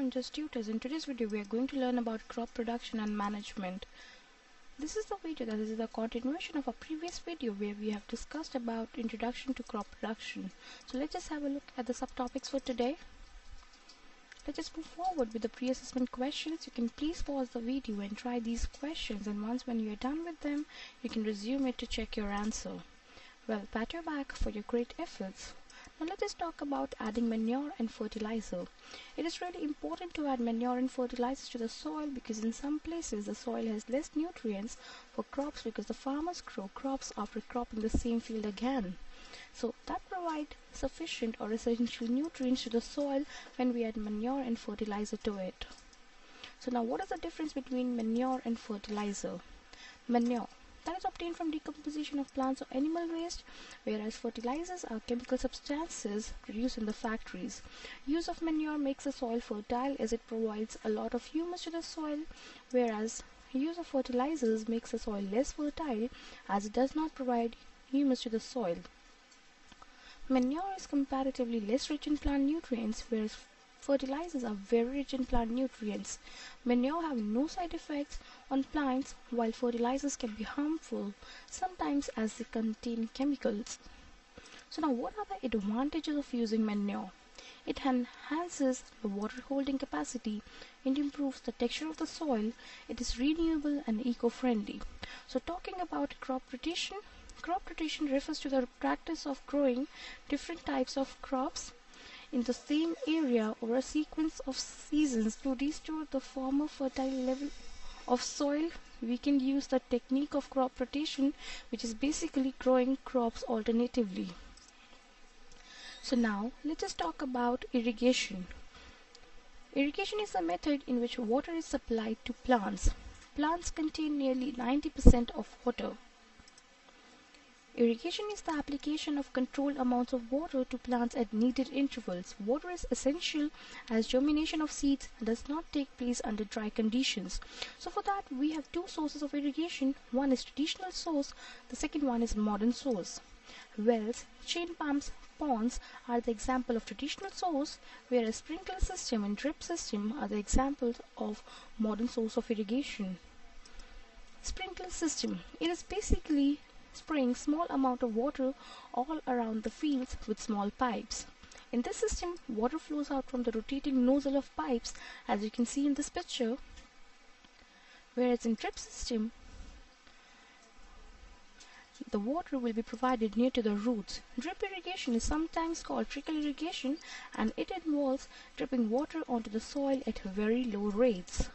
everyone, just Tutors. In today's video we are going to learn about crop production and management. This is the video that is the continuation of a previous video where we have discussed about introduction to crop production. So let's just have a look at the subtopics for today. Let's just move forward with the pre-assessment questions. You can please pause the video and try these questions, and once when you are done with them you can resume it to check your answer. Well, pat your back for your great efforts. Now let us talk about adding manure and fertilizer. It is really important to add manure and fertilizers to the soil because in some places the soil has less nutrients for crops because the farmers grow crops after cropping the same field again. So that provide sufficient or essential nutrients to the soil when we add manure and fertilizer to it. So now what is the difference between manure and fertilizer? Manure, that is obtained from decomposition of plants or animal waste, whereas fertilizers are chemical substances produced in the factories. Use of manure makes the soil fertile as it provides a lot of humus to the soil, whereas use of fertilizers makes the soil less fertile as it does not provide humus to the soil. Manure is comparatively less rich in plant nutrients, whereas fertilizers are very rich in plant nutrients. Manure have no side effects on plants, while fertilizers can be harmful sometimes as they contain chemicals. So now what are the advantages of using manure? It enhances the water holding capacity, it improves the texture of the soil, it is renewable and eco-friendly. So talking about crop rotation refers to the practice of growing different types of crops in the same area over a sequence of seasons to restore the former fertile level of soil. We can use the technique of crop rotation, which is basically growing crops alternatively. So now let us talk about irrigation. Irrigation is a method in which water is supplied to plants. Plants contain nearly 90% of water. Irrigation is the application of controlled amounts of water to plants at needed intervals. Water is essential as germination of seeds does not take place under dry conditions. So for that we have two sources of irrigation. One is traditional source, the second one is modern source. Wells, chain pumps, ponds are the example of traditional source, whereas sprinkler system and drip system are the examples of modern source of irrigation. Sprinkler system, it is basically spraying small amount of water all around the fields with small pipes. In this system, water flows out from the rotating nozzle of pipes as you can see in this picture, whereas in drip system, the water will be provided near to the roots. Drip irrigation is sometimes called trickle irrigation and it involves dripping water onto the soil at very low rates.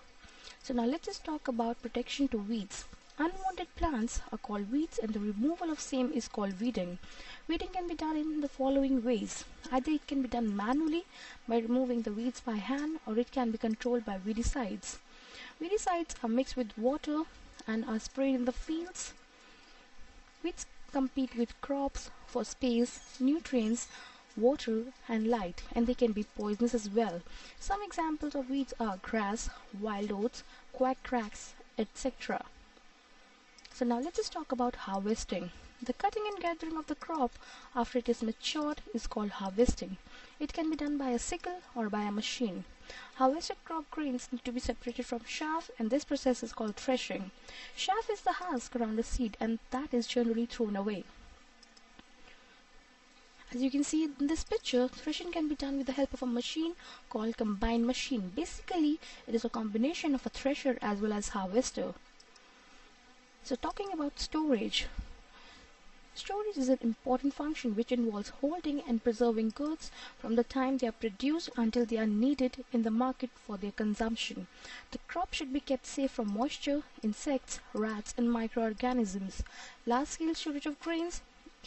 So now let us talk about protection to weeds. Unwanted plants are called weeds and the removal of same is called weeding. Weeding can be done in the following ways. Either it can be done manually by removing the weeds by hand, or it can be controlled by weedicides. Weedicides are mixed with water and are sprayed in the fields. Weeds compete with crops for space, nutrients, water and light, and they can be poisonous as well. Some examples of weeds are grass, wild oats, quackgrass, etc. So now let us talk about harvesting. The cutting and gathering of the crop after it is matured is called harvesting. It can be done by a sickle or by a machine. Harvested crop grains need to be separated from chaff, and this process is called threshing. Chaff is the husk around the seed and that is generally thrown away. As you can see in this picture, threshing can be done with the help of a machine called combine machine. Basically, it is a combination of a thresher as well as harvester. So talking about storage. Storage is an important function which involves holding and preserving goods from the time they are produced until they are needed in the market for their consumption. The crop should be kept safe from moisture, insects, rats and microorganisms. Large-scale storage of grains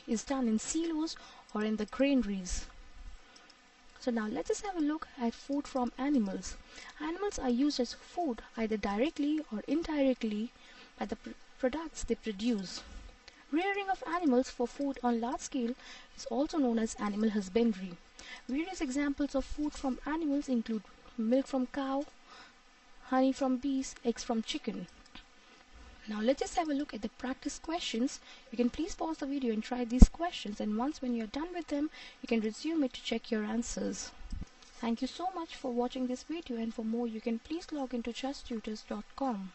is done in silos or in the granaries. So now let us have a look at food from animals. Animals are used as food either directly or indirectly by the products they produce. Rearing of animals for food on large scale is also known as animal husbandry. Various examples of food from animals include milk from cow, honey from bees, eggs from chicken. Now let us have a look at the practice questions. You can please pause the video and try these questions, and once when you're done with them, you can resume it to check your answers. Thank you so much for watching this video, and for more you can please log into justtutors.com.